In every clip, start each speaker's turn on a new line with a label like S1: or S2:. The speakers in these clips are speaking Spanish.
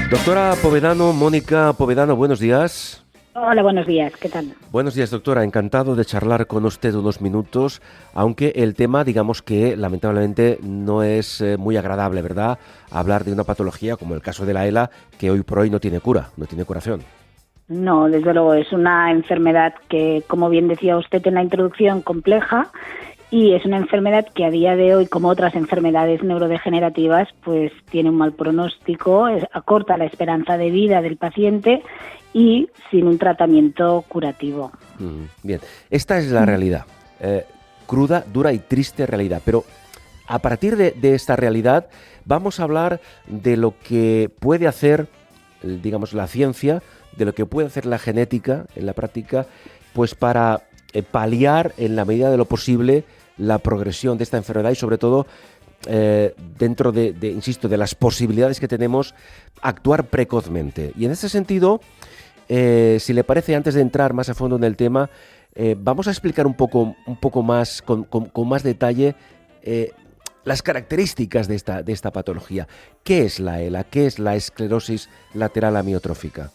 S1: Doctora Povedano, Mónica Povedano, buenos días.
S2: Hola, buenos días, ¿qué tal?
S1: Buenos días, doctora. Encantado de charlar con usted unos minutos, aunque el tema, digamos que lamentablemente no es muy agradable, ¿verdad? Hablar de una patología como el caso de la ELA, que hoy por hoy no tiene cura, no tiene curación.
S2: No, desde luego es una enfermedad que, como bien decía usted en la introducción, compleja, y es una enfermedad que a día de hoy, como otras enfermedades neurodegenerativas, pues tiene un mal pronóstico, acorta la esperanza de vida del paciente y sin un tratamiento curativo.
S1: Bien, esta es la realidad, cruda, dura y triste realidad, pero a partir de esta realidad vamos a hablar de lo que puede hacer, digamos, la ciencia, de lo que puede hacer la genética en la práctica, pues para paliar en la medida de lo posible la progresión de esta enfermedad y sobre todo dentro insisto, de las posibilidades que tenemos, actuar precozmente. Y en ese sentido, si le parece, antes de entrar más a fondo en el tema, vamos a explicar un poco más, con más detalle, las características de esta patología. ¿Qué es la ELA? ¿Qué es la esclerosis lateral amiotrófica?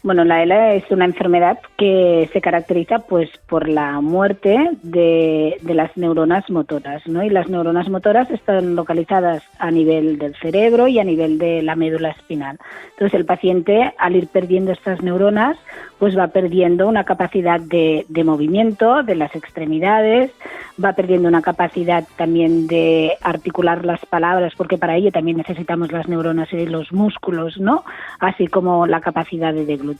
S2: Bueno, la ELA es una enfermedad que se caracteriza pues por la muerte de las neuronas motoras, ¿no? Y las neuronas motoras están localizadas a nivel del cerebro y a nivel de la médula espinal. Entonces el paciente, al ir perdiendo estas neuronas, pues va perdiendo una capacidad de movimiento de las extremidades, va perdiendo una capacidad también de articular las palabras, porque para ello también necesitamos las neuronas y los músculos, ¿no? Así como la capacidad de deglutir.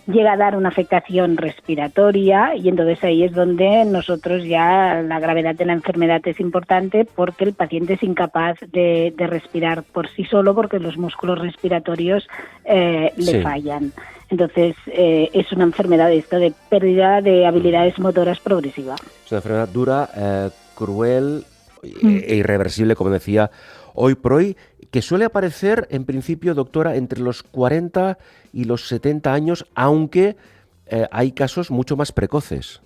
S2: Llega a dar una afectación respiratoria y entonces ahí es donde nosotros ya la gravedad de la enfermedad es importante porque el paciente es incapaz de respirar por sí solo porque los músculos respiratorios le fallan. Entonces es una enfermedad de pérdida de habilidades motoras progresiva.
S1: Es una enfermedad dura, cruel e irreversible, como decía, hoy por hoy, que suele aparecer, en principio, doctora, entre los 40 y los 70 años, aunque hay casos mucho más precoces.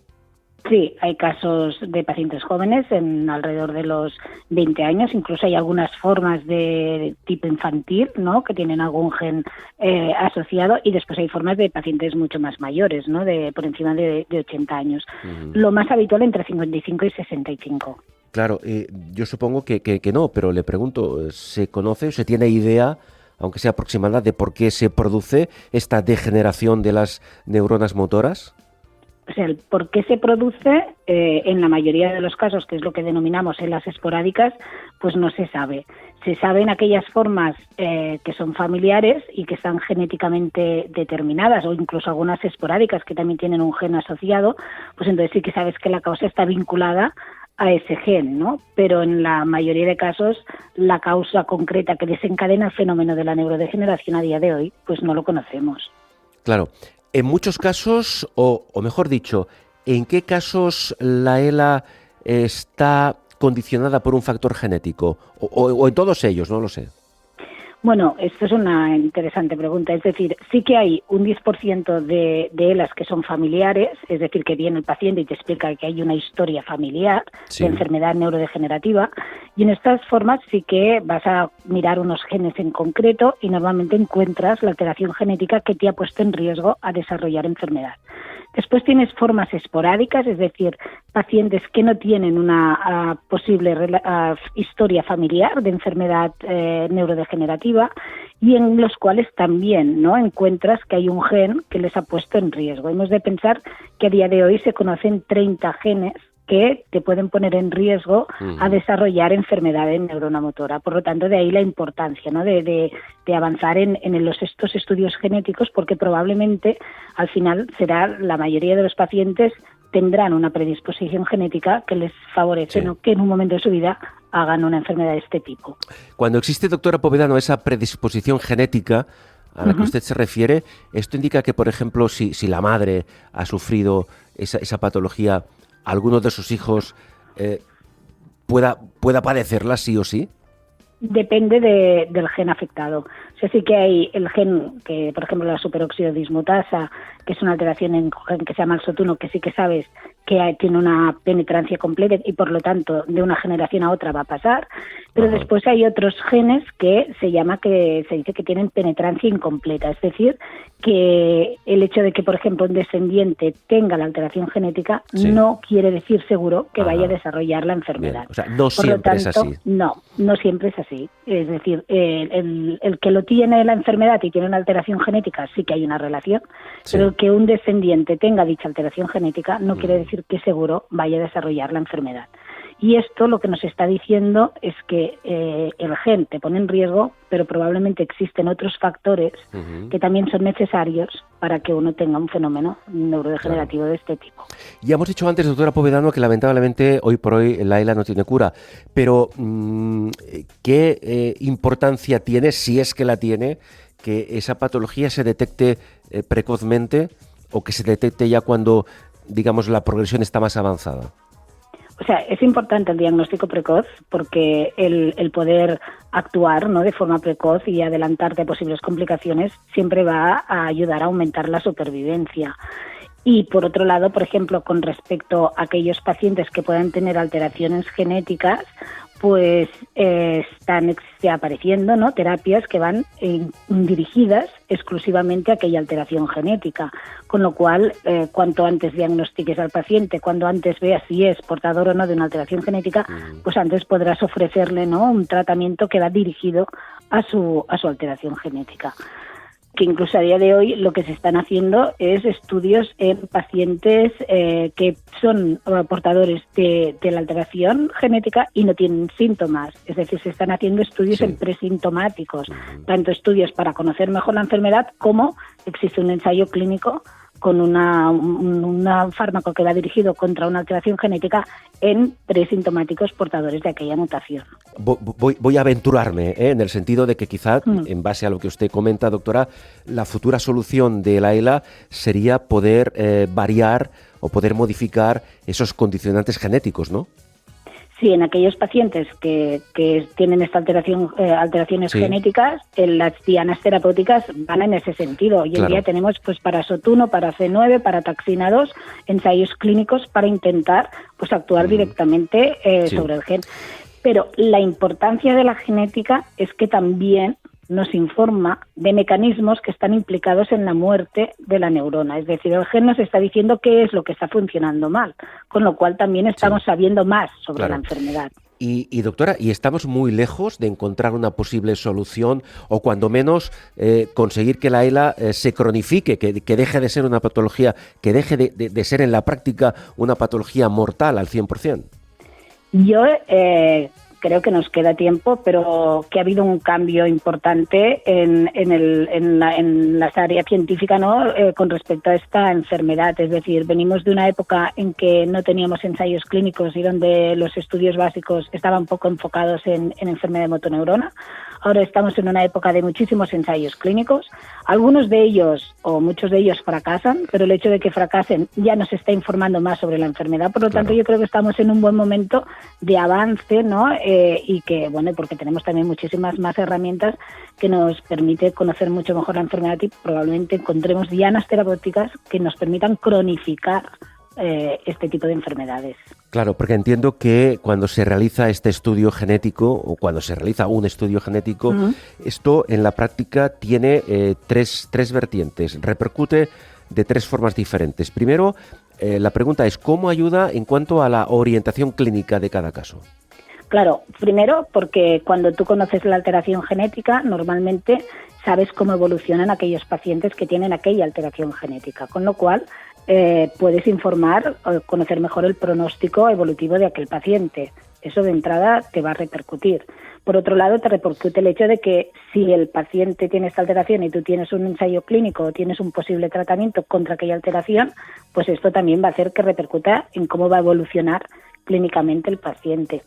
S2: Sí, hay casos de pacientes jóvenes en alrededor de los 20 años, incluso hay algunas formas de tipo infantil, ¿no?, que tienen algún gen asociado, y después hay formas de pacientes mucho más mayores, ¿no?, por encima de 80 años. Lo más habitual entre 55 y 65.
S1: Claro, yo supongo que no, pero le pregunto, ¿se conoce, se tiene idea, aunque sea aproximada, de por qué se produce esta degeneración de las neuronas motoras?
S2: O sea, el por qué se produce, en la mayoría de los casos, que es lo que denominamos ELAs esporádicas, pues no se sabe. Se saben aquellas formas que son familiares y que están genéticamente determinadas, o incluso algunas esporádicas que también tienen un gen asociado, pues entonces sí que sabes que la causa está vinculada a ese gen, ¿no? Pero en la mayoría de casos la causa concreta que desencadena el fenómeno de la neurodegeneración a día de hoy, pues no lo conocemos.
S1: Claro. En muchos casos, o mejor dicho, ¿en qué casos la ELA está condicionada por un factor genético? O en todos ellos, no lo sé.
S2: Bueno, esto es una interesante pregunta. Es decir, sí que hay un 10% de ELAs que son familiares, es decir, que viene el paciente y te explica que hay una historia familiar de enfermedad neurodegenerativa, y en estas formas sí que vas a mirar unos genes en concreto y normalmente encuentras la alteración genética que te ha puesto en riesgo a desarrollar enfermedad. Después tienes formas esporádicas, es decir, pacientes que no tienen una posible historia familiar de enfermedad neurodegenerativa, y en los cuales también, ¿no?, encuentras que hay un gen que les ha puesto en riesgo. Hemos de pensar que a día de hoy se conocen 30 genes que te pueden poner en riesgo a desarrollar enfermedad en neurona motora. Por lo tanto, de ahí la importancia, ¿no?, de avanzar en estos estudios genéticos, porque probablemente al final será la mayoría de los pacientes tendrán una predisposición genética que les favorece, ¿no?, que en un momento de su vida hagan una enfermedad de este tipo.
S1: Cuando existe, doctora Povedano, esa predisposición genética a la que usted se refiere, esto indica que, por ejemplo, si la madre ha sufrido esa patología, ¿alguno de sus hijos pueda padecerla sí o sí?
S2: Depende del gen afectado. O sea, sí que hay el gen por ejemplo, la superoxidodismutasa, que es una alteración en un gen que se llama el SOT1, que sí que sabes que tiene una penetrancia completa y por lo tanto de una generación a otra va a pasar, pero después hay otros genes que se dice que tienen penetrancia incompleta, es decir, que el hecho de que, por ejemplo, un descendiente tenga la alteración genética no quiere decir seguro que vaya a desarrollar la enfermedad.
S1: Bien. O sea, no siempre es así.
S2: No siempre es así. Es decir, el que lo tiene la enfermedad y tiene una alteración genética sí que hay una relación, pero que un descendiente tenga dicha alteración genética no quiere decir que seguro vaya a desarrollar la enfermedad. Y esto lo que nos está diciendo es que el gen te pone en riesgo, pero probablemente existen otros factores que también son necesarios para que uno tenga un fenómeno neurodegenerativo de este tipo.
S1: Ya hemos dicho antes, doctora Povedano, que lamentablemente hoy por hoy la ELA no tiene cura, pero ¿qué importancia tiene, si es que la tiene, que esa patología se detecte precozmente o que se detecte ya cuando, digamos, la progresión está más avanzada?
S2: O sea, es importante el diagnóstico precoz porque el poder actuar, ¿no?, de forma precoz y adelantarte a posibles complicaciones siempre va a ayudar a aumentar la supervivencia. Y por otro lado, por ejemplo, con respecto a aquellos pacientes que puedan tener alteraciones genéticas, pues están apareciendo, ¿no?, terapias que van dirigidas exclusivamente a aquella alteración genética, con lo cual cuanto antes diagnostiques al paciente, cuando antes veas si es portador o no de una alteración genética, pues antes podrás ofrecerle, ¿no?, un tratamiento que va dirigido a su alteración genética. Que incluso a día de hoy lo que se están haciendo es estudios en pacientes que son portadores de la alteración genética y no tienen síntomas. Es decir, se están haciendo estudios en presintomáticos, tanto estudios para conocer mejor la enfermedad como existe un ensayo clínico con un fármaco que va dirigido contra una alteración genética en presintomáticos portadores de aquella mutación.
S1: Voy a aventurarme, en el sentido de que quizá, en base a lo que usted comenta, doctora, la futura solución de la ELA sería poder variar o poder modificar esos condicionantes genéticos, ¿no?
S2: Sí, en aquellos pacientes que tienen esta alteraciones genéticas, las dianas terapéuticas van en ese sentido. Hoy en día tenemos pues para SOT1, para C9, para taxina 2, ensayos clínicos para intentar pues actuar directamente sobre el gen. Pero la importancia de la genética es que también nos informa de mecanismos que están implicados en la muerte de la neurona. Es decir, el gen nos está diciendo qué es lo que está funcionando mal, con lo cual también estamos sabiendo más sobre la enfermedad.
S1: Y doctora, ¿y estamos muy lejos de encontrar una posible solución o cuando menos conseguir que la ELA se cronifique, que deje de ser una patología, que deje de ser en la práctica una patología mortal al 100%?
S2: Yo creo que nos queda tiempo, pero que ha habido un cambio importante en la área científica, ¿no?, con respecto a esta enfermedad. Es decir, venimos de una época en que no teníamos ensayos clínicos y donde los estudios básicos estaban poco enfocados en enfermedad de motoneurona. Ahora estamos en una época de muchísimos ensayos clínicos. Algunos de ellos, o muchos de ellos, fracasan, pero el hecho de que fracasen ya nos está informando más sobre la enfermedad. Por lo tanto, yo creo que estamos en un buen momento de avance, ¿no?, y que, bueno, porque tenemos también muchísimas más herramientas que nos permite conocer mucho mejor la enfermedad y probablemente encontremos dianas terapéuticas que nos permitan cronificar este tipo de enfermedades.
S1: Claro, porque entiendo que cuando se realiza este estudio genético o cuando se realiza un estudio genético, esto en la práctica tiene tres vertientes, repercute de tres formas diferentes. Primero, la pregunta es ¿cómo ayuda en cuanto a la orientación clínica de cada caso?
S2: Claro, primero porque cuando tú conoces la alteración genética, normalmente sabes cómo evolucionan aquellos pacientes que tienen aquella alteración genética, con lo cual puedes informar o conocer mejor el pronóstico evolutivo de aquel paciente. Eso de entrada te va a repercutir. Por otro lado, te repercute el hecho de que si el paciente tiene esta alteración y tú tienes un ensayo clínico o tienes un posible tratamiento contra aquella alteración, pues esto también va a hacer que repercuta en cómo va a evolucionar clínicamente el paciente.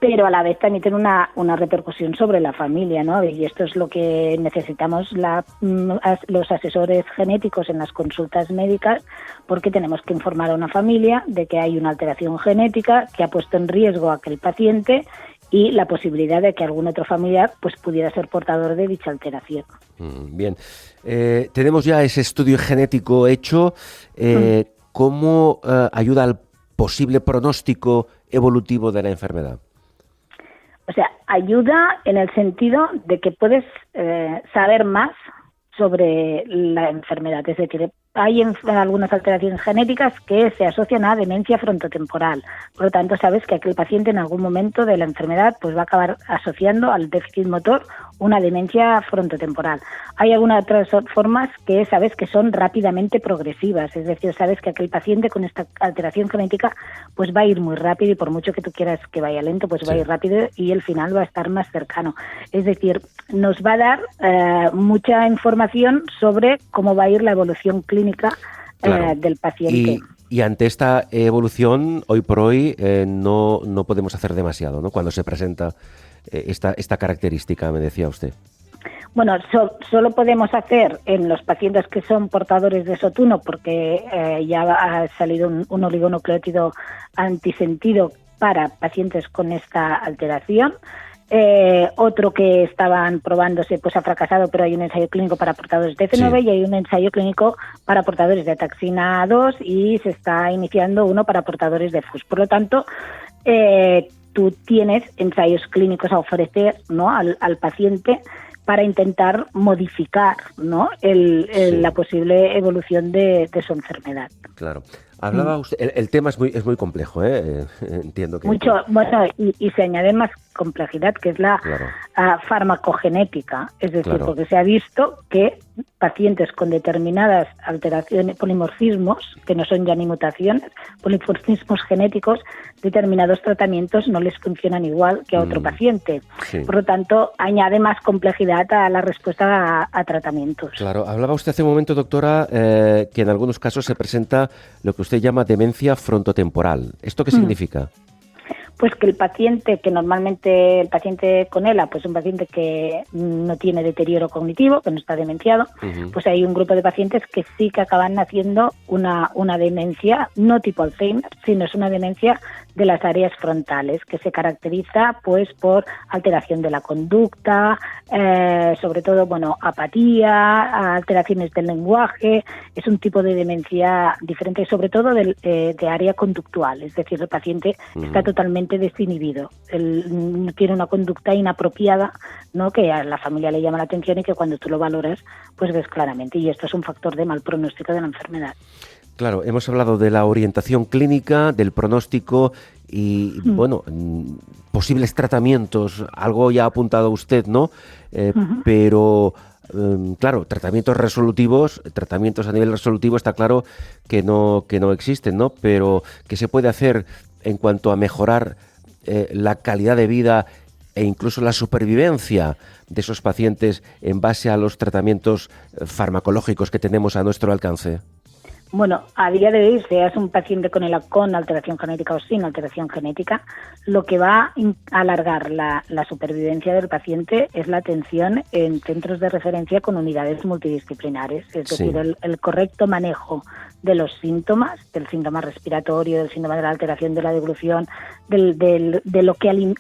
S2: Pero a la vez también tiene una repercusión sobre la familia, ¿no? Y esto es lo que necesitamos los asesores genéticos en las consultas médicas, porque tenemos que informar a una familia de que hay una alteración genética que ha puesto en riesgo a aquel paciente y la posibilidad de que algún otro familiar pues pudiera ser portador de dicha alteración.
S1: Bien, tenemos ya ese estudio genético hecho. ¿cómo ayuda al posible pronóstico evolutivo de la enfermedad?
S2: O sea, ayuda en el sentido de que puedes saber más sobre la enfermedad. Es decir, hay algunas alteraciones genéticas que se asocian a demencia frontotemporal. Por lo tanto, sabes que aquel paciente en algún momento de la enfermedad pues va a acabar asociando al déficit motor una demencia frontotemporal. Hay algunas otras formas que sabes que son rápidamente progresivas. Es decir, sabes que aquel paciente con esta alteración genética pues va a ir muy rápido y por mucho que tú quieras que vaya lento, pues va a ir rápido y el final va a estar más cercano. Es decir, nos va a dar mucha información sobre cómo va a ir la evolución clínica del paciente.
S1: Y ante esta evolución, hoy por hoy, no podemos hacer demasiado, ¿no? Cuando se presenta esta característica, me decía usted.
S2: Bueno, solo podemos hacer en los pacientes que son portadores de SOT1, porque ya ha salido un oligonucleótido antisentido para pacientes con esta alteración. Otro que estaban probándose pues ha fracasado, pero hay un ensayo clínico para portadores de F9 y hay un ensayo clínico para portadores de ataxina 2 y se está iniciando uno para portadores de FUS. Por lo tanto, tú tienes ensayos clínicos a ofrecer, ¿no?, al paciente para intentar modificar, ¿no?, la posible evolución de su enfermedad.
S1: Claro. Hablaba usted, el tema es muy complejo, entiendo que...
S2: Mucho, bueno, y se añade más complejidad, que es la farmacogenética, es decir, porque se ha visto que pacientes con determinadas alteraciones, polimorfismos, que no son ya ni mutaciones, polimorfismos genéticos, determinados tratamientos no les funcionan igual que a otro paciente. Sí. Por lo tanto, añade más complejidad a la respuesta a tratamientos.
S1: Claro, hablaba usted hace un momento, doctora, que en algunos casos se presenta lo que usted llama demencia frontotemporal. ¿Esto qué significa?
S2: Pues que el paciente con ELA, pues un paciente que no tiene deterioro cognitivo, que no está demenciado, pues hay un grupo de pacientes que sí que acaban haciendo una demencia, no tipo Alzheimer, sino es una demencia de las áreas frontales, que se caracteriza pues por alteración de la conducta, sobre todo, bueno, apatía, alteraciones del lenguaje. Es un tipo de demencia diferente, sobre todo de área conductual, es decir, el paciente está totalmente desinhibido, él tiene una conducta inapropiada, ¿no?, que a la familia le llama la atención y que cuando tú lo valoras, pues ves claramente, y esto es un factor de mal pronóstico de la enfermedad.
S1: Claro, hemos hablado de la orientación clínica, del pronóstico y, bueno, posibles tratamientos, algo ya ha apuntado usted, ¿no? Pero, claro, tratamientos a nivel resolutivo está claro que no existen, ¿no? Pero ¿qué se puede hacer en cuanto a mejorar la calidad de vida e incluso la supervivencia de esos pacientes en base a los tratamientos farmacológicos que tenemos a nuestro alcance?
S2: Bueno, a día de hoy, seas un paciente con alteración genética o sin alteración genética, lo que va a alargar la supervivencia del paciente es la atención en centros de referencia con unidades multidisciplinares, es decir, el correcto manejo de los síntomas, del síntoma respiratorio, del síntoma de la alteración de la deglución,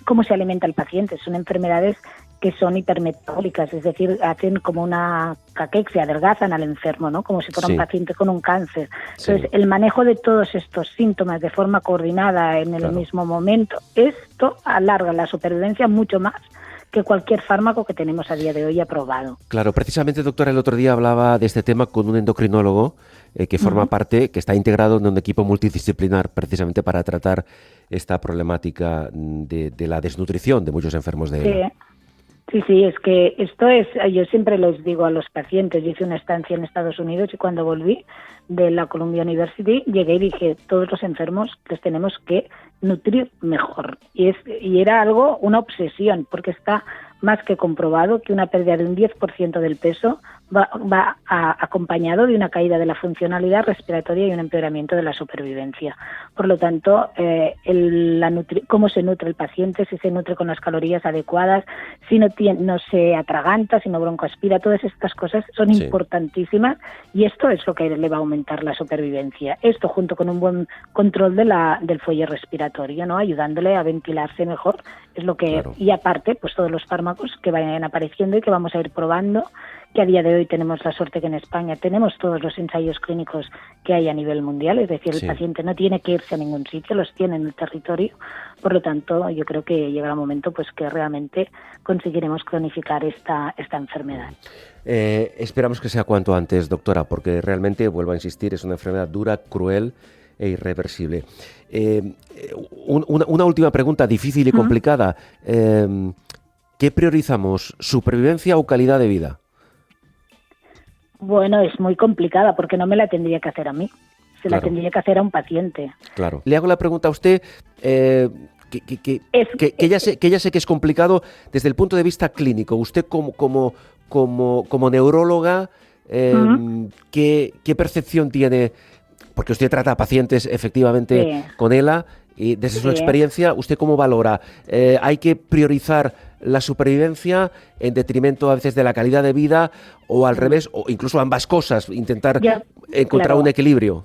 S2: cómo se alimenta el paciente. Son enfermedades que son hipermetabólicas, es decir, hacen como una caquexia, adelgazan al enfermo, ¿no?, como si fuera un paciente con un cáncer. Entonces, el manejo de todos estos síntomas de forma coordinada en el mismo momento, esto alarga la supervivencia mucho más que cualquier fármaco que tenemos a día de hoy aprobado.
S1: Claro, precisamente, doctora, el otro día hablaba de este tema con un endocrinólogo que forma parte, que está integrado en un equipo multidisciplinar precisamente para tratar esta problemática de la desnutrición de muchos enfermos de ELA.
S2: Sí, es que esto es, yo siempre les digo a los pacientes, yo hice una estancia en Estados Unidos y cuando volví de la Columbia University llegué y dije, todos los enfermos les tenemos que nutrir mejor. Y era una obsesión, porque está más que comprobado que una pérdida de un 10% del peso va acompañado de una caída de la funcionalidad respiratoria y un empeoramiento de la supervivencia. Por lo tanto, cómo se nutre el paciente, si se nutre con las calorías adecuadas, si no se atraganta, si no broncoaspira, todas estas cosas son importantísimas y esto es lo que le va a aumentar la supervivencia. Esto junto con un buen control del fuelle respiratorio, ¿no?, ayudándole a ventilarse mejor, es lo que y aparte, pues todos los fármacos que vayan apareciendo y que vamos a ir probando, que a día de hoy tenemos la suerte que en España tenemos todos los ensayos clínicos que hay a nivel mundial, es decir, el paciente no tiene que irse a ningún sitio, los tiene en el territorio, por lo tanto yo creo que llegará un momento pues que realmente conseguiremos cronificar esta enfermedad.
S1: Esperamos que sea cuanto antes, doctora, porque realmente, vuelvo a insistir, es una enfermedad dura, cruel e irreversible. Una última pregunta difícil y complicada. ¿Qué priorizamos, supervivencia o calidad de vida?
S2: Bueno, es muy complicada porque no me la tendría que hacer a mí, la tendría que hacer a un paciente.
S1: Claro. Le hago la pregunta a usted, que ya sé que es complicado desde el punto de vista clínico. Usted como neuróloga, ¿qué percepción tiene? Porque usted trata a pacientes efectivamente con ELA y desde su experiencia, ¿usted cómo valora? ¿Hay que priorizar la supervivencia en detrimento a veces de la calidad de vida o al revés, o incluso ambas cosas, intentar encontrar un equilibrio?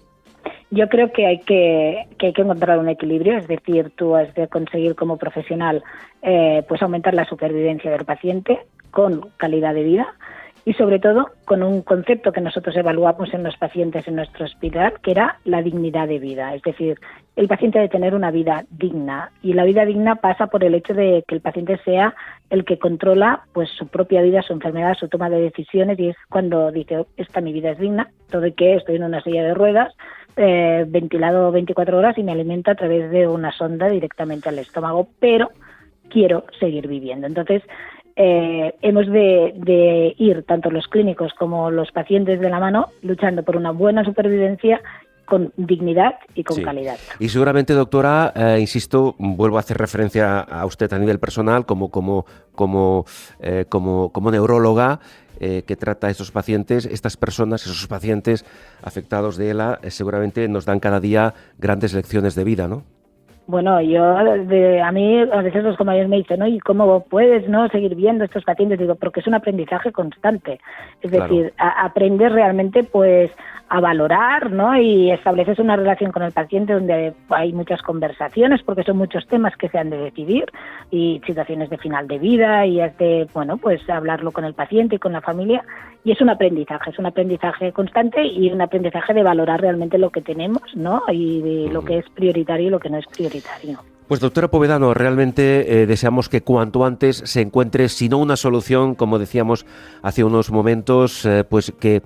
S2: Yo creo que hay que encontrar un equilibrio, es decir, tú has de conseguir como profesional pues aumentar la supervivencia del paciente con calidad de vida y sobre todo con un concepto que nosotros evaluamos en los pacientes en nuestro hospital, que era la dignidad de vida. Es decir, el paciente debe tener una vida digna y la vida digna pasa por el hecho de que el paciente sea el que controla pues su propia vida, su enfermedad, su toma de decisiones, y es cuando dice, mi vida es digna, todo y que estoy en una silla de ruedas, ventilado 24 horas y me alimento a través de una sonda directamente al estómago, pero quiero seguir viviendo. Entonces, hemos de ir, tanto los clínicos como los pacientes de la mano, luchando por una buena supervivencia con dignidad y con calidad.
S1: Y seguramente, doctora, insisto, vuelvo a hacer referencia a usted a nivel personal como neuróloga, que trata a estos pacientes, estas personas, esos pacientes afectados de ELA, seguramente nos dan cada día grandes lecciones de vida, ¿no?
S2: Bueno, a mí a veces los compañeros me dicen, ¿y cómo puedes seguir viendo estos pacientes? Digo, porque es un aprendizaje constante. Es decir, aprendes realmente pues a valorar, ¿no? Y estableces una relación con el paciente donde hay muchas conversaciones, porque son muchos temas que se han de decidir y situaciones de final de vida, y has de, pues hablarlo con el paciente y con la familia. Y es un aprendizaje constante y un aprendizaje de valorar realmente lo que tenemos, ¿no? Y de lo que es prioritario y lo que no es prioritario.
S1: Pues doctora Povedano, realmente deseamos que cuanto antes se encuentre, si no una solución, como decíamos hace unos momentos, pues que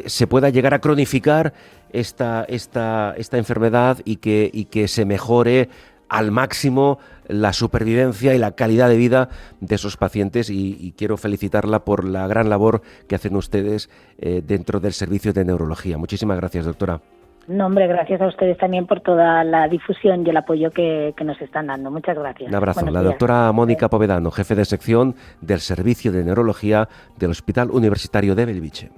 S1: se pueda llegar a cronificar esta enfermedad y que se mejore al máximo la supervivencia y la calidad de vida de esos pacientes, y quiero felicitarla por la gran labor que hacen ustedes dentro del servicio de neurología. Muchísimas gracias, doctora.
S2: No, hombre, gracias a ustedes también por toda la difusión y el apoyo que nos están dando. Muchas gracias.
S1: Un abrazo. La doctora Mónica Povedano, jefe de sección del Servicio de Neurología del Hospital Universitario de Bellvitge.